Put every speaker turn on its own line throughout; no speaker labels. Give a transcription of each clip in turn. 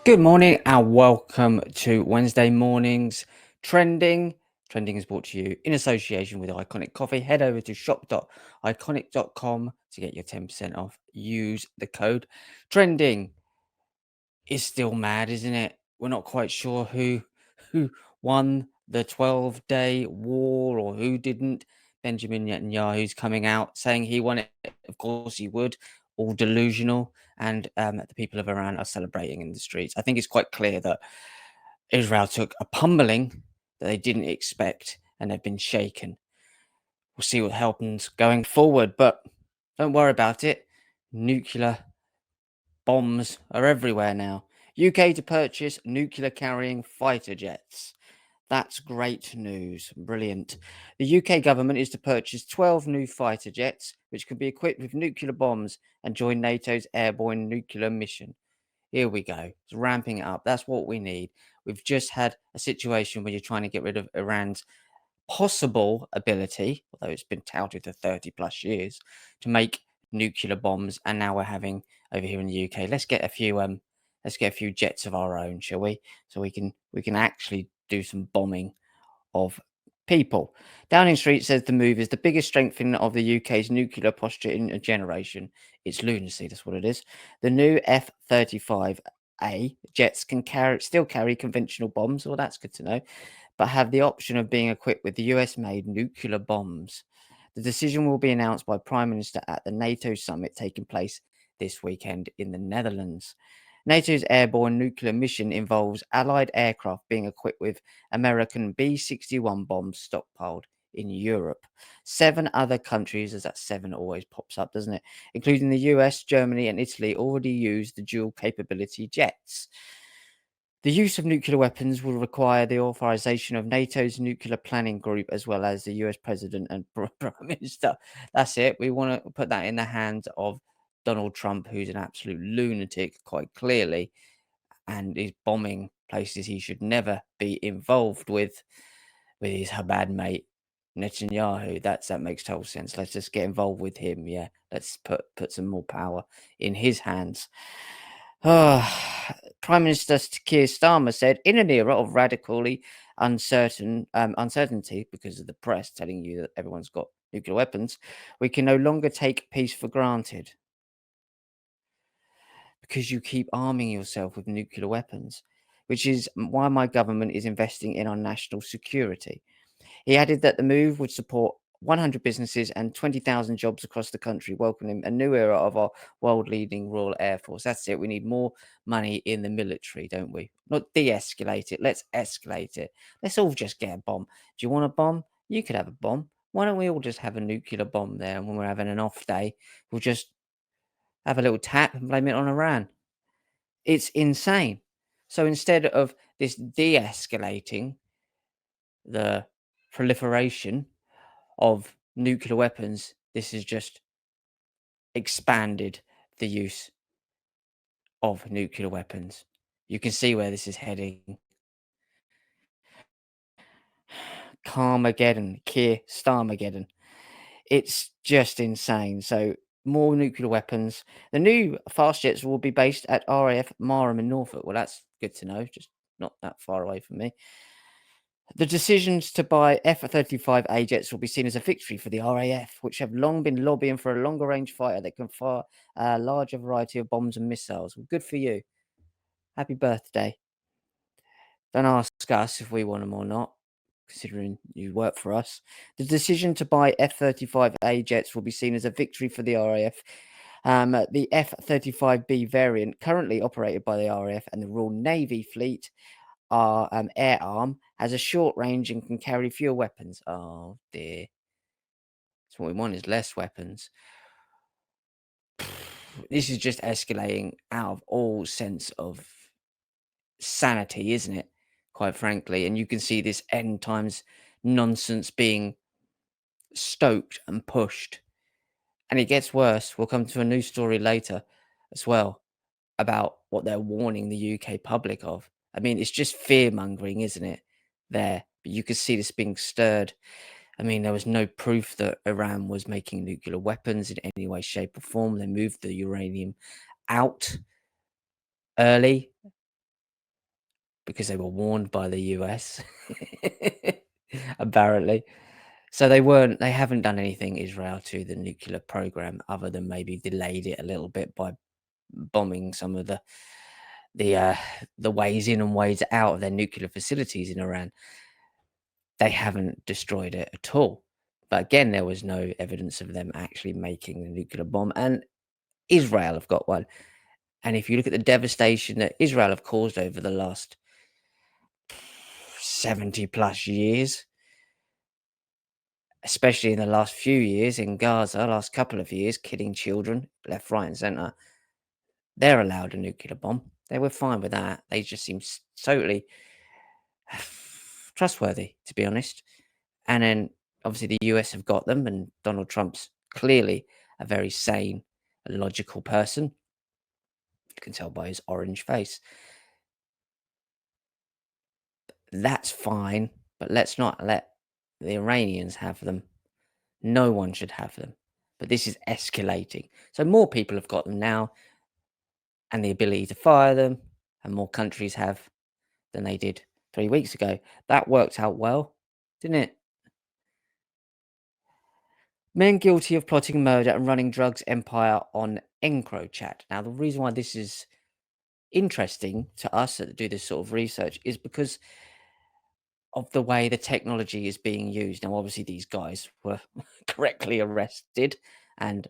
Good morning and welcome to Wednesday morning's trending. Trending is brought to you in association with Iconic Coffee. Head over to shop.iconic.com to get your 10% off. Use the code trending. Is still mad, isn't it? We're not quite sure who won the 12-day war or who didn't. Benjamin Netanyahu's coming out saying he won it. Of course he would. All delusional, and the people of Iran are celebrating in the streets. I think it's quite clear that Israel took a pummeling that they didn't expect, and they've been shaken. We'll see what happens going forward, but don't worry about it. Nuclear bombs are everywhere now. UK to purchase nuclear carrying fighter jets. That's great news. Brilliant. The UK government is to purchase 12 new fighter jets, which can be equipped with nuclear bombs and join NATO's airborne nuclear mission. Here we go. It's ramping it up. That's what we need. We've just had a situation where you're trying to get rid of Iran's possible ability, although it's been touted for 30 plus years, to make nuclear bombs, and now we're having over here in the UK. Let's get a few jets of our own, shall we? So we can actually do some bombing of people. Downing Street says the move is the biggest strengthening of the UK's nuclear posture in a generation. It's lunacy, that's what it is. The new F-35A jets can still carry conventional bombs. Well, that's good to know, but have the option of being equipped with the US-made nuclear bombs. The decision will be announced by Prime Minister at the NATO summit taking place this weekend in the Netherlands. NATO's airborne nuclear mission involves Allied aircraft being equipped with American B-61 bombs stockpiled in Europe. 7 other countries, as that 7 always pops up, doesn't it, including the US, Germany, and Italy, already use the dual capability jets. The use of nuclear weapons will require the authorization of NATO's nuclear planning group, as well as the US president and prime minister. That's it. We want to put that in the hands of Donald Trump, who's an absolute lunatic, quite clearly, and is bombing places he should never be involved with his Chabad mate Netanyahu. That makes total sense. Let's just get involved with him. Yeah, let's put some more power in his hands. Prime Minister Keir Starmer said, in an era of radically uncertainty because of the press telling you that everyone's got nuclear weapons, we can no longer take peace for granted because you keep arming yourself with nuclear weapons, which is why my government is investing in our national security. He added that the move would support 100 businesses and 20,000 jobs across the country, welcoming a new era of our world-leading Royal Air Force. That's it. We need more money in the military, don't we? Not de-escalate it. Let's escalate it. Let's all just get a bomb. Do you want a bomb? You could have a bomb. Why don't we all just have a nuclear bomb there? And when we're having an off day, we'll just have a little tap and blame it on Iran. It's insane. So instead of this de-escalating the proliferation of nuclear weapons, this has just expanded the use of nuclear weapons. You can see where this is heading. Carmageddon, Keir Starmageddon. It's just insane. So more nuclear weapons. The new fast jets will be based at RAF Marham in Norfolk. Well, that's good to know. Just not that far away from me. The decisions to buy F-35A jets will be seen as a victory for the RAF, which have long been lobbying for a longer range fighter that can fire a larger variety of bombs and missiles. Well, good for you. Happy birthday. Don't ask us if we want them or not, considering you work for us. The decision to buy F-35A jets will be seen as a victory for the RAF. The F-35B variant, currently operated by the RAF and the Royal Navy Fleet, our air arm, has a short range and can carry fewer weapons. Oh dear. So what we want is less weapons. This is just escalating out of all sense of sanity, isn't it? Quite frankly. And you can see this end times nonsense being stoked and pushed. And it gets worse. We'll come to a new story later as well about what they're warning the UK public of. I mean, it's just fear mongering, isn't it? There. But you could see this being stirred. I mean, there was no proof that Iran was making nuclear weapons in any way, shape, or form. They moved the uranium out early. because they were warned by the US, apparently. So they haven't done anything, Israel, to the nuclear program other than maybe delayed it a little bit by bombing some of the uh, the ways in and ways out of their nuclear facilities in Iran. They haven't destroyed it at all. But again, there was no evidence of them actually making a nuclear bomb, and Israel have got one. And if you look at the devastation that Israel have caused over the last 70 plus years, especially in the last few years in Gaza, last couple of years, killing children left, right, and center, they're allowed a nuclear bomb. They were fine with that. They just seem totally trustworthy, to be honest. And then obviously the US have got them, and Donald Trump's clearly a very sane, logical person. You can tell by his orange face. That's fine, but let's not let the Iranians have them. No one should have them. But this is escalating. So more people have got them now and the ability to fire them, and more countries have than they did 3 weeks ago. That worked out well, didn't it? Men guilty of plotting murder and running drugs empire on Encrochat. Now, the reason why this is interesting to us that do this sort of research is because of the way the technology is being used. Now, obviously, these guys were correctly arrested and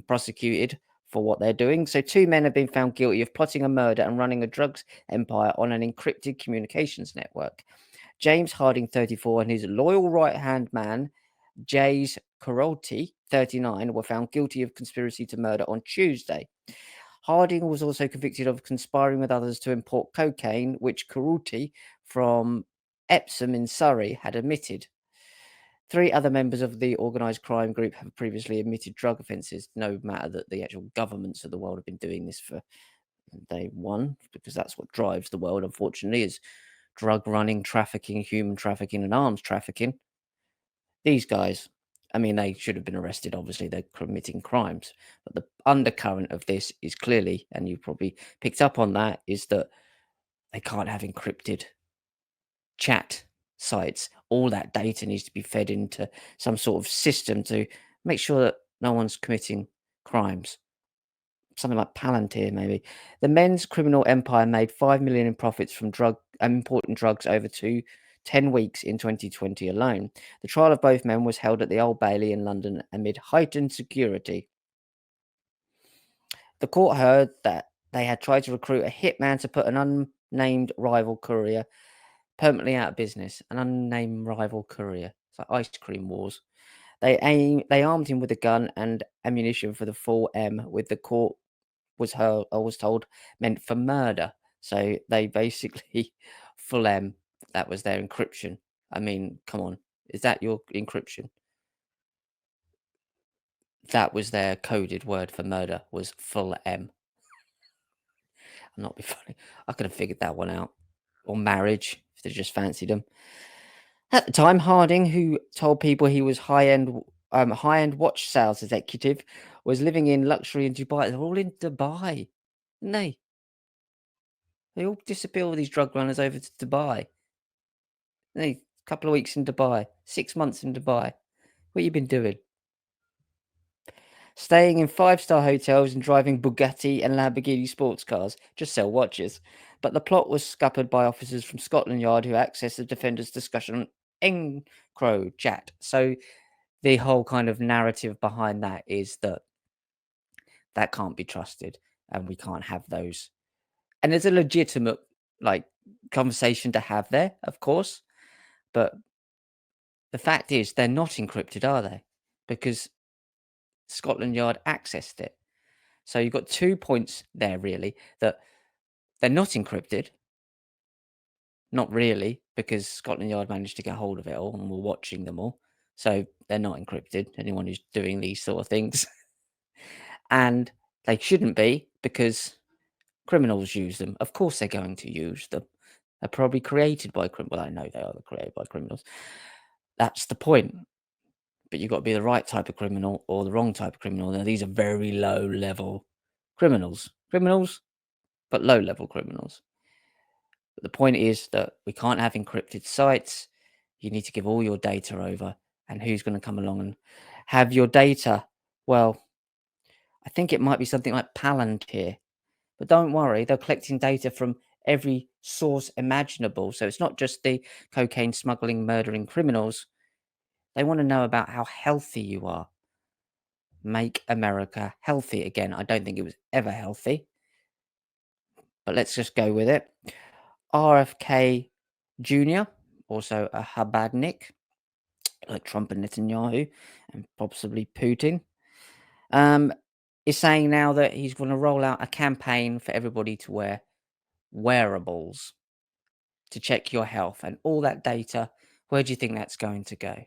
prosecuted for what they're doing. So, two men have been found guilty of plotting a murder and running a drugs empire on an encrypted communications network. James Harding, 34, and his loyal right hand man, Jays Karolti, 39, were found guilty of conspiracy to murder on Tuesday. Harding was also convicted of conspiring with others to import cocaine, which Karolti from Epsom in Surrey had admitted. Three other members of the organised crime group have previously admitted drug offences, no matter that the actual governments of the world have been doing this for day one, because that's what drives the world, unfortunately, is drug running, trafficking, human trafficking, and arms trafficking. These guys, I mean, they should have been arrested. Obviously, they're committing crimes. But the undercurrent of this is clearly, and you probably picked up on that, is that they can't have encrypted chat sites. All that data needs to be fed into some sort of system to make sure that no one's committing crimes. Something like Palantir, maybe. The men's criminal empire made 5 million in profits from importing drugs over 10 weeks in 2020 alone. The trial of both men was held at the Old Bailey in London amid heightened security. The court heard that they had tried to recruit a hitman to put an unnamed rival courier permanently out of business. An unnamed rival courier. It's like ice cream wars. They armed him with a gun and ammunition for the full M, with the court I was told meant for murder. So they basically full M, that was their encryption. I mean, come on. Is that your encryption? That was their coded word for murder, was full M. I'm not be funny. I could have figured that one out. Or marriage, if they just fancied them. At the time, Harding, who told people he was high-end watch sales executive, was living in luxury in Dubai. They're all in Dubai, aren't they? They all disappear, all these drug runners, over to Dubai. Hey, couple of weeks in Dubai, 6 months in Dubai. What you been doing? Staying in five-star hotels and driving Bugatti and Lamborghini sports cars. Just sell watches. But the plot was scuppered by officers from Scotland Yard who accessed the defenders' discussion on Encrochat. So the whole kind of narrative behind that is that that can't be trusted and we can't have those. And there's a legitimate like conversation to have there, of course, but the fact is they're not encrypted, are they? Because Scotland Yard accessed it. So you've got 2 points there really, that they're not encrypted. Not really, because Scotland Yard managed to get hold of it all and were watching them all. So they're not encrypted, anyone who's doing these sort of things. And they shouldn't be, because criminals use them. Of course they're going to use them. They're probably created by criminals. Well, I know they are created by criminals. That's the point. But you've got to be the right type of criminal or the wrong type of criminal. Now, these are very low level criminals. Criminals, but low level criminals. But the point is that we can't have encrypted sites. You need to give all your data over. And who's going to come along and have your data? Well, I think it might be something like Palantir. But don't worry, they're collecting data from every source imaginable. So it's not just the cocaine smuggling, murdering criminals. They want to know about how healthy you are. Make America healthy again. I don't think it was ever healthy, but let's just go with it. RFK Jr., also a Habadnik, like Trump and Netanyahu, and possibly Putin, um, is saying now that he's going to roll out a campaign for everybody to wear wearables to check your health and all that data. Where do you think that's going to go?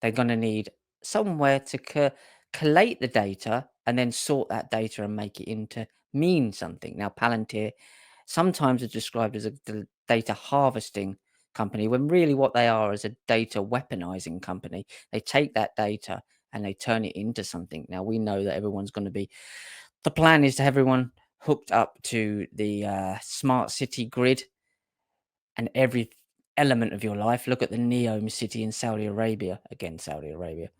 They're going to need somewhere to collate the data and then sort that data and make it into mean something. Now, Palantir sometimes are described as a data harvesting company when really what they are is a data weaponizing company. They take that data and they turn it into something. Now, we know that everyone's going to be, the plan is to have everyone hooked up to the smart city grid and every element of your life. Look at the Neom city in Saudi Arabia. Again, Saudi Arabia.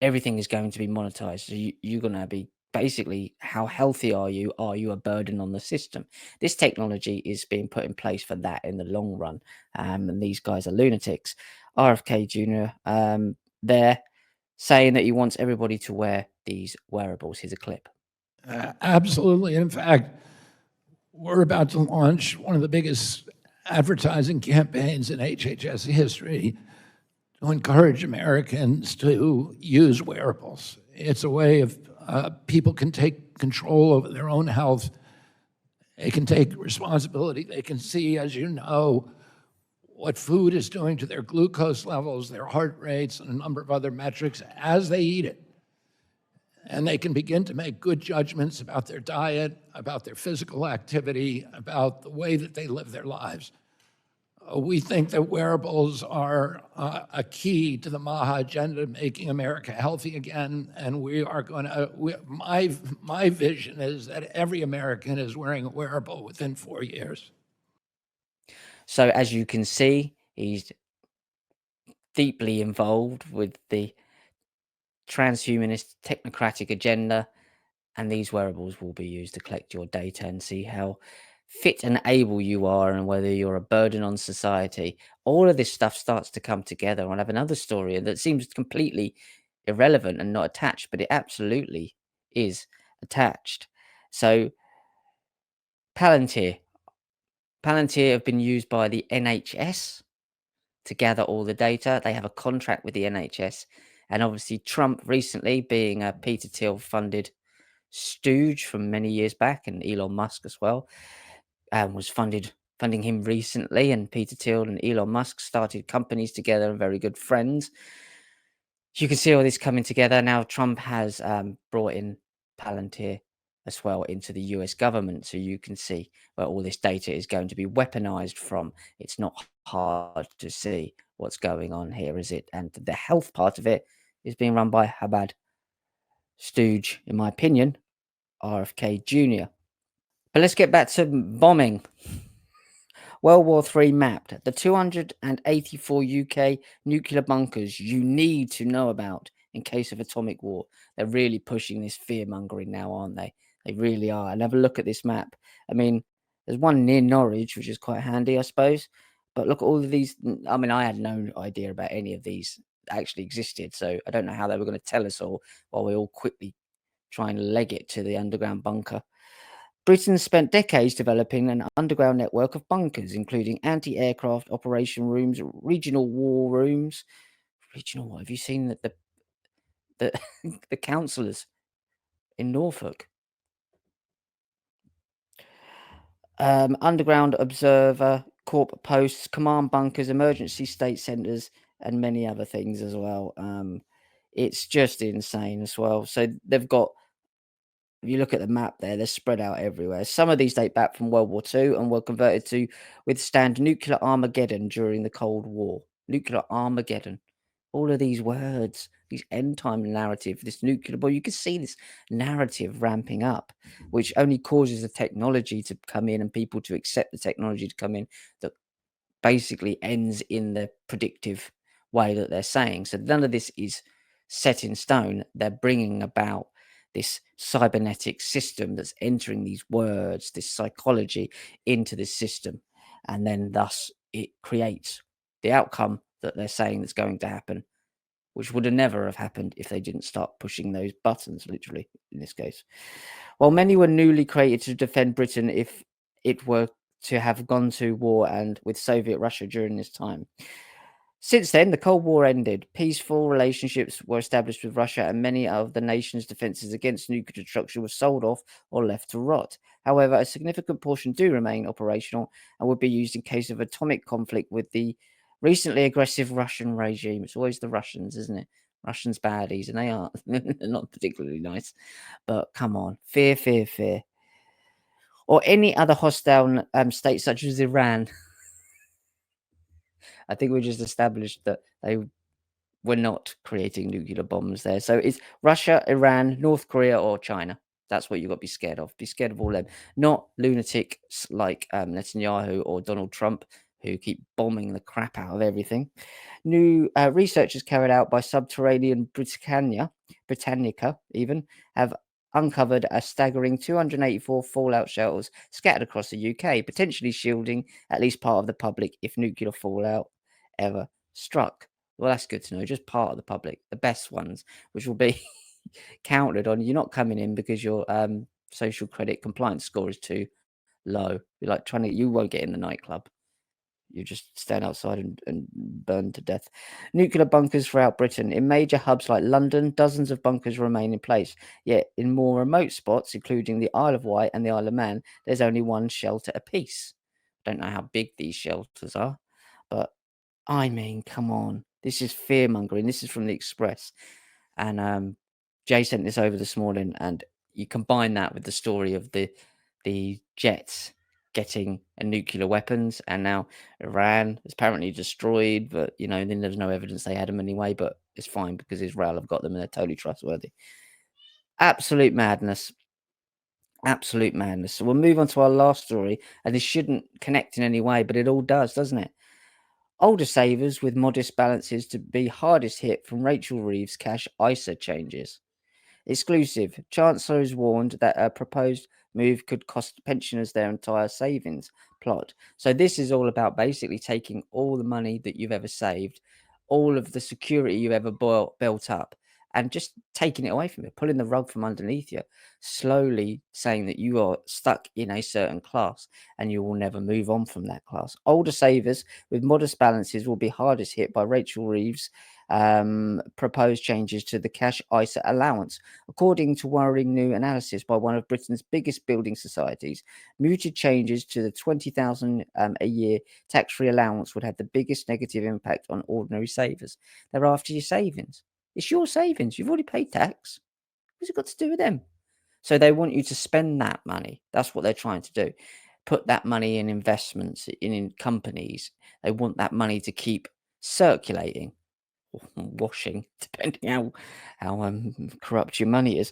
Everything is going to be monetized. So you're going to be basically, how healthy are you? Are you a burden on the system? This technology is being put in place for that in the long run. And these guys are lunatics. RFK Jr., they're saying that he wants everybody to wear these wearables. Here's a clip.
Absolutely. In fact, we're about to launch one of the biggest advertising campaigns in HHS history to encourage Americans to use wearables. It's a way of people can take control over their own health. They can take responsibility. They can see, as you know, what food is doing to their glucose levels, their heart rates, and a number of other metrics as they eat it. And they can begin to make good judgments about their diet, about their physical activity, about the way that they live their lives. We think that wearables are a key to the MAHA agenda, making America healthy again. And we are going to, my vision is that every American is wearing a wearable within 4 years.
So as you can see, he's deeply involved with the transhumanist technocratic agenda, and these wearables will be used to collect your data and see how fit and able you are and whether you're a burden on society. All of this stuff starts to come together. I have another story that seems completely irrelevant and not attached, but it absolutely is attached. So Palantir. Palantir have been used by the NHS to gather all the data. They have a contract with the NHS. And obviously Trump recently, being a Peter Thiel funded stooge from many years back, and Elon Musk as well, was funding him recently. And Peter Thiel and Elon Musk started companies together and very good friends. You can see all this coming together. Now Trump has brought in Palantir as well into the US government. So you can see where all this data is going to be weaponized from. It's not hard to see what's going on here, is it? And the health part of it is being run by Habad Stooge, in my opinion, RFK Jr. But let's get back to bombing. World War III mapped. The 284 UK nuclear bunkers you need to know about in case of atomic war. They're really pushing this fear mongering now, aren't they? They really are. And have a look at this map. I mean, there's one near Norwich, which is quite handy, I suppose. But look at all of these. I mean, I had no idea about any of these actually existed. So I don't know how they were going to tell us all while we all quickly try and leg it to the underground bunker. Britain spent decades developing an underground network of bunkers, including anti-aircraft operation rooms, regional war rooms. Regional what? Have you seen the the councillors in Norfolk? Underground observer, corp posts, command bunkers, emergency state centres, and many other things as well. It's just insane as well. So they've got, if you look at the map there, they're spread out everywhere. Some of these date back from World War II and were converted to withstand nuclear Armageddon during the Cold War. Nuclear Armageddon. All of these words this end time narrative, this nuclear bomb. You can see this narrative ramping up, which only causes the technology to come in and people to accept the technology to come in that basically ends in the predictive way that they're saying. So none of this is set in stone. They're bringing about this cybernetic system that's entering these words, this psychology into this system. And then thus it creates the outcome that they're saying that's going to happen, which would have never have happened if they didn't start pushing those buttons, literally, in this case. While many were newly created to defend Britain if it were to have gone to war and with Soviet Russia during this time. Since then, the Cold War ended. Peaceful relationships were established with Russia, and many of the nation's defences against nuclear destruction were sold off or left to rot. However, a significant portion do remain operational and would be used in case of atomic conflict with the recently aggressive Russian regime. It's always the Russians, isn't it? Russians baddies, and they are not particularly nice. But come on, fear, fear, fear. Or any other hostile state such as Iran. I think we just established that they were not creating nuclear bombs there. So it's Russia, Iran, North Korea, or China. That's what you've got to be scared of. Be scared of all them. Not lunatics like Netanyahu or Donald Trump, who keep bombing the crap out of everything. New researchers carried out by Subterranean Britannica even, have uncovered a staggering 284 fallout shelters scattered across the UK, potentially shielding at least part of the public if nuclear fallout ever struck. Well, that's good to know. Just part of the public, the best ones, which will be counted on. You're not coming in because your social credit compliance score is too low. You're like you won't get in the nightclub. You just stand outside and burn to death. Nuclear bunkers throughout Britain. In major hubs like London, dozens of bunkers remain in place. Yet in more remote spots, including the Isle of Wight and the Isle of Man, there's only one shelter apiece. Don't know how big these shelters are, but I mean, come on. This is fear mongering. This is from the Express. And Jay sent this over this morning, and you combine that with the story of the jets getting nuclear weapons, and now Iran is apparently destroyed, but then there's no evidence they had them anyway, but it's fine because Israel have got them and they're totally trustworthy. Absolute madness. Absolute madness. So we'll move on to our last story, and this shouldn't connect in any way, but it all does, doesn't it? Older savers with modest balances to be hardest hit from Rachel Reeves' cash ISA changes. Exclusive. Chancellor has warned that a proposed move could cost pensioners their entire savings plot. So this is all about basically taking all the money that you've ever saved, all of the security you've ever built up, and just taking it away from you, pulling the rug from underneath you, slowly saying that you are stuck in a certain class and you will never move on from that class. Older savers with modest balances will be hardest hit by Rachel Reeves' proposed changes to the cash ISA allowance. According to worrying new analysis by one of Britain's biggest building societies, muted changes to the 20,000 a year tax-free allowance would have the biggest negative impact on ordinary savers. They're after your savings. It's your savings. You've already paid tax. What's it got to do with them? So they want you to spend that money. That's what they're trying to do. Put that money in investments, in companies. They want that money to keep circulating, washing, depending how corrupt your money is.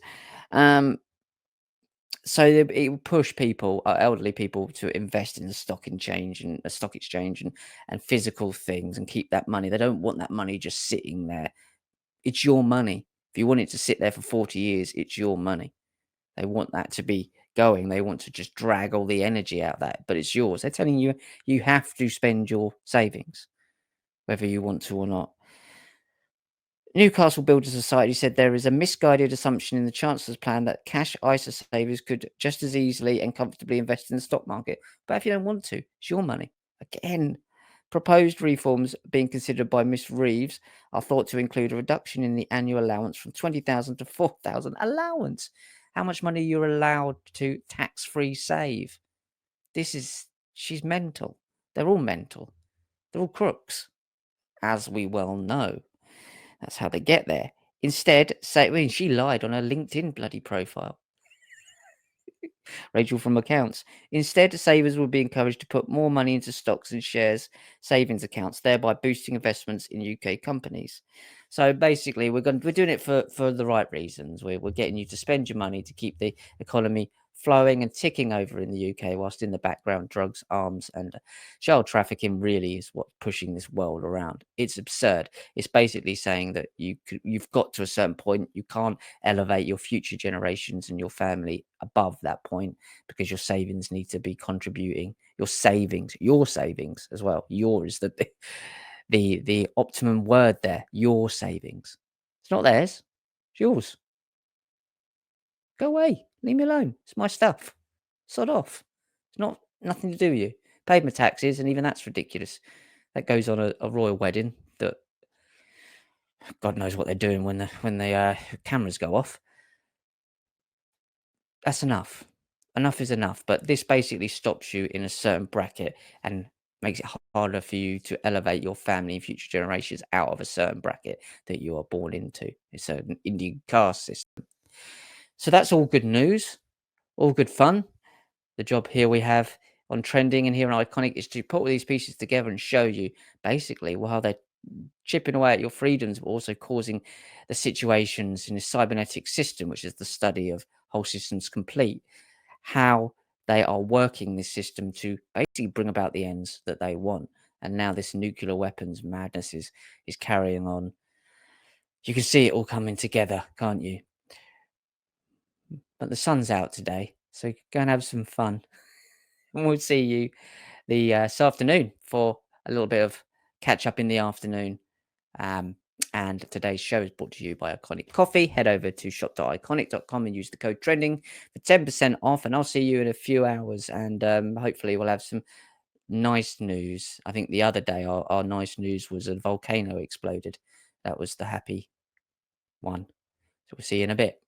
So it will push people, elderly people, to invest in the stock exchange and physical things and keep that money. They don't want that money just sitting there. It's your money. If you want it to sit there for 40 years, it's your money. They want that to be going. They want to just drag all the energy out of that, but it's yours. They're telling you you have to spend your savings, whether you want to or not. Newcastle Builders Society said there is a misguided assumption in the Chancellor's plan that cash ISA savers could just as easily and comfortably invest in the stock market. But if you don't want to, it's your money. Again, proposed reforms being considered by Miss Reeves are thought to include a reduction in the annual allowance from 20,000 to 4,000 allowance. How much money you're allowed to tax-free save? She's mental. They're all mental. They're all crooks, as we well know. That's how they get there. Instead, she lied on her LinkedIn bloody profile. Rachel from accounts. Instead, savers will be encouraged to put more money into stocks and shares savings accounts, thereby boosting investments in UK companies. So basically, we're doing it for the right reasons. We're getting you to spend your money to keep the economy flowing and ticking over in the UK, whilst in the background, drugs, arms, and child trafficking really is what's pushing this world around. It's absurd. It's basically saying that you've got to a certain point. You can't elevate your future generations and your family above that point because your savings need to be contributing. Your savings as well. Yours the the optimum word there. Your savings. It's not theirs. It's yours. Go away. Leave me alone. It's my stuff. Sod off. It's not nothing to do with you. Paid my taxes, and even that's ridiculous. That goes on a royal wedding that God knows what they're doing when the cameras go off. That's enough. Enough is enough. But this basically stops you in a certain bracket and makes it harder for you to elevate your family and future generations out of a certain bracket that you are born into. It's an Indian caste system. So that's all good news, all good fun. The job here we have on trending and here on Iconic is to put all these pieces together and show you basically while they're chipping away at your freedoms, but also causing the situations in the cybernetic system, which is the study of whole systems complete, how they are working this system to basically bring about the ends that they want. And now this nuclear weapons madness is carrying on. You can see it all coming together, can't you? But the sun's out today, so go and have some fun. And we'll see you this afternoon for a little bit of catch up in the afternoon. And today's show is brought to you by Iconic Coffee. Head over to shop.iconic.com and use the code trending for 10% off. And I'll see you in a few hours. And hopefully, we'll have some nice news. I think the other day, our nice news was a volcano exploded. That was the happy one. So we'll see you in a bit.